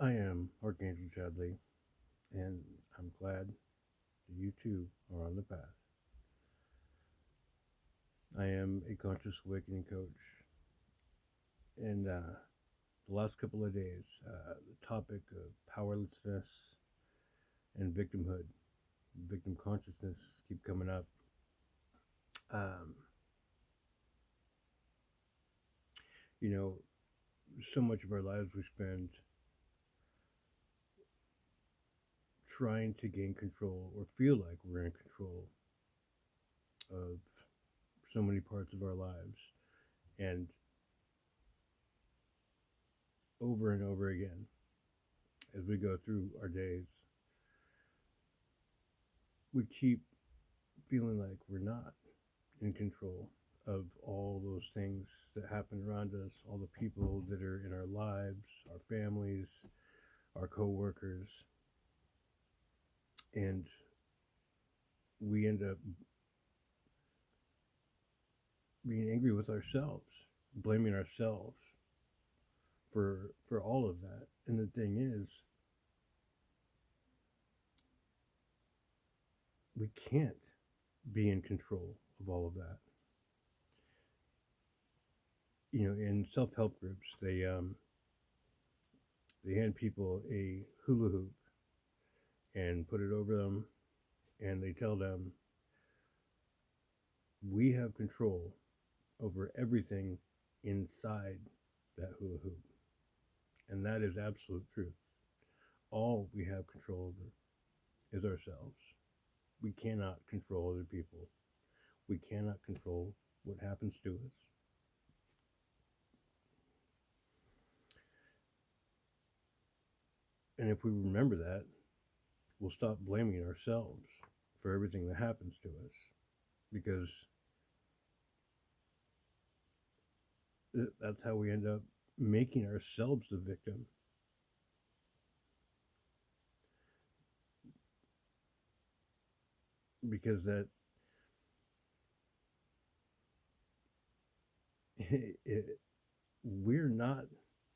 I am Archangel Chadley, and I'm glad that you too are on the path. I am a conscious awakening coach, and the last couple of days, the topic of powerlessness and victimhood, victim consciousness keep coming up. Um, you know, so much of our lives we spend trying to gain control or feel like we're in control of so many parts of our lives. And over and over again, as we go through our days, we keep feeling like we're not in control of all those things that happen around us, all the people that are in our lives, our families, our coworkers, and we end up being angry with ourselves, blaming ourselves for all of that. And the thing is, we can't be in control of all of that. In self-help groups, they hand people a hula hoop and put it over them, and they tell them, we have control over everything inside that hula hoop. And that is absolute truth. All we have control over is ourselves. We cannot control other people. We cannot control what happens to us. And if we remember that, we'll stop blaming ourselves for everything that happens to us, because that's how we end up making ourselves the victim. Because that it, we're not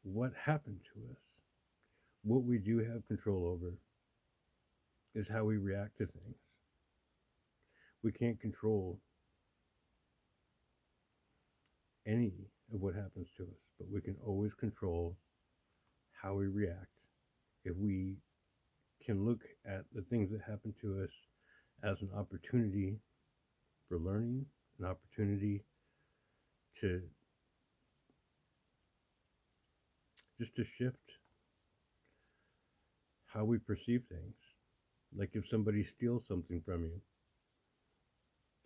what happened to us. What we do have control over is how we react to things. We can't control any of what happens to us, but we can always control how we react. If we can look at the things that happen to us as an opportunity for learning, an opportunity to just to shift how we perceive things. Like if somebody steals something from you,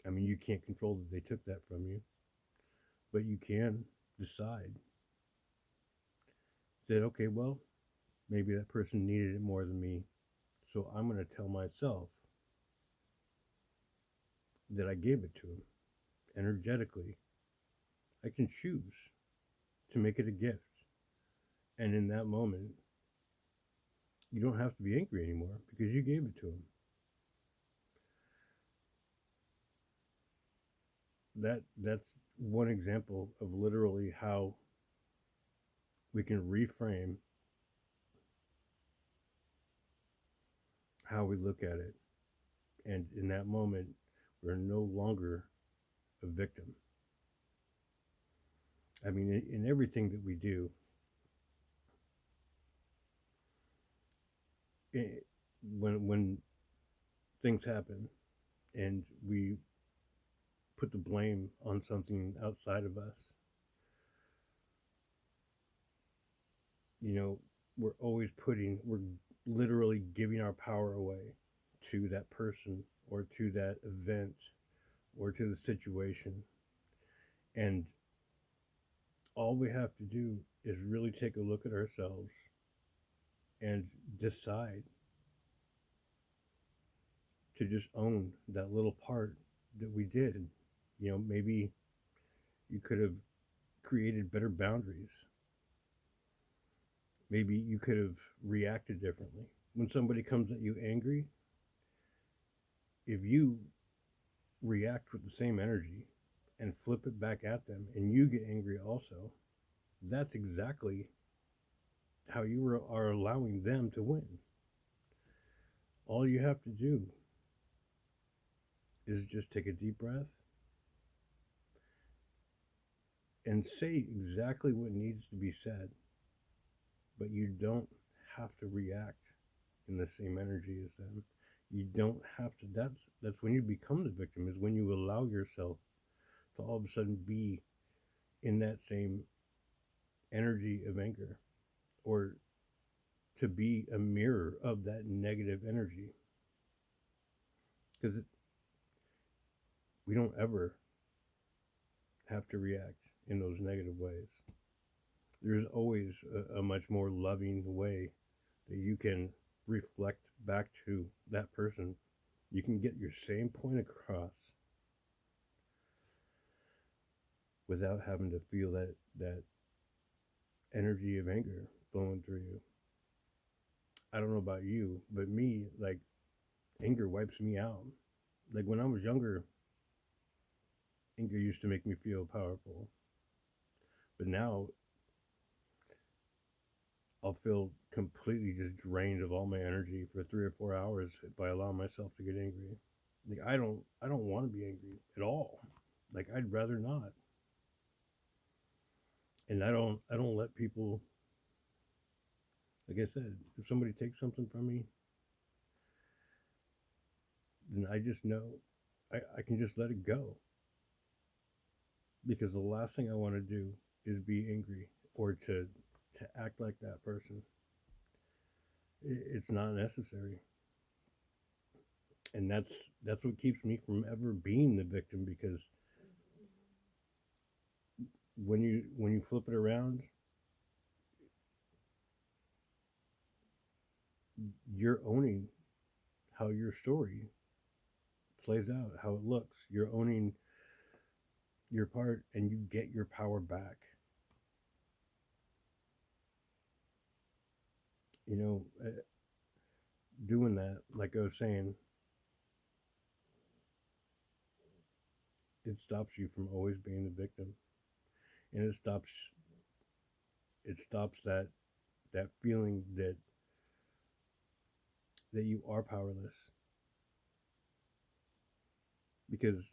I mean, you can't control that they took that from you, but you can decide that, okay, well, maybe that person needed it more than me. So I'm going to tell myself that I gave it to him energetically. I can choose to make it a gift. And in that moment, you don't have to be angry anymore because you gave it to him. That's one example of literally how we can reframe how we look at it. And in that moment, we're no longer a victim. I mean, in everything that we do, it, when things happen and we put the blame on something outside of us, you know, we're literally giving our power away to that person or to that event or to the situation. And all we have to do is really take a look at ourselves and decide to just own that little part that we did. Maybe you could have created better boundaries. Maybe you could have reacted differently. When somebody comes at you angry, if you react with the same energy and flip it back at them and you get angry also, that's exactly how are allowing them to win. All you have to do is just take a deep breath and say exactly what needs to be said, but you don't have to react in the same energy as them. You don't have to. That's when you become the victim. Is when you allow yourself to all of a sudden be in that same energy of anger, or to be a mirror of that negative energy. Because we don't ever have to react in those negative ways. There's always a much more loving way that you can reflect back to that person. You can get your same point across without having to feel that energy of anger flowing through you. I don't know about you, but me, like, anger wipes me out. Like when I was younger, anger used to make me feel powerful, but now I'll feel completely just drained of all my energy for 3 or 4 hours if I allow myself to get angry. Like I don't want to be angry at all. Like I'd rather not. And I don't let people, like I said, if somebody takes something from me, then I just know I can just let it go. Because the last thing I want to do is be angry or to act like that person. It's not necessary. And that's what keeps me from ever being the victim, because when you flip it around, you're owning how your story plays out, how it looks. You're owning your part, and you get your power back. You know, doing that, like I was saying, it stops you from always being the victim, and it stops that feeling that you are powerless, because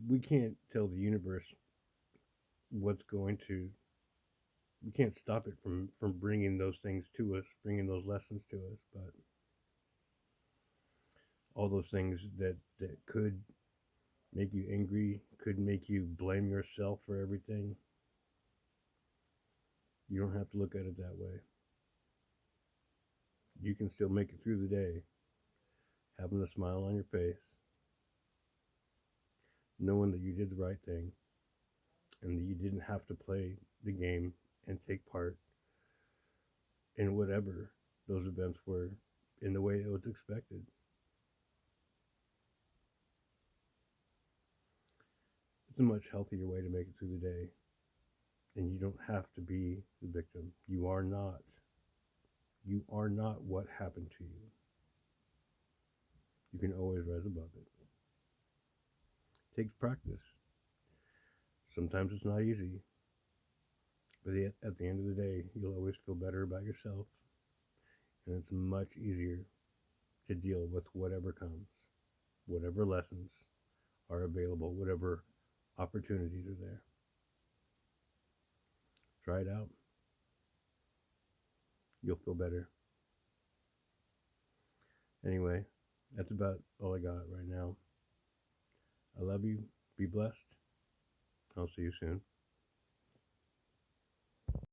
we can't tell the universe what's going to. We can't stop it from bringing those things to us, bringing those lessons to us, but all those things that could make you angry, could make you blame yourself for everything. You don't have to look at it that way. You can still make it through the day, having a smile on your face, knowing that you did the right thing, and that you didn't have to play the game and take part in whatever those events were in the way it was expected. It's a much healthier way to make it through the day, and you don't have to be the victim. You are not. You are not what happened to you. You can always rise above it. It takes practice. Sometimes it's not easy, but at the end of the day, you'll always feel better about yourself, and it's much easier to deal with whatever comes, whatever lessons are available, whatever opportunities are there. Try it out. You'll feel better. Anyway, that's about all I got right now. I love you. Be blessed. I'll see you soon.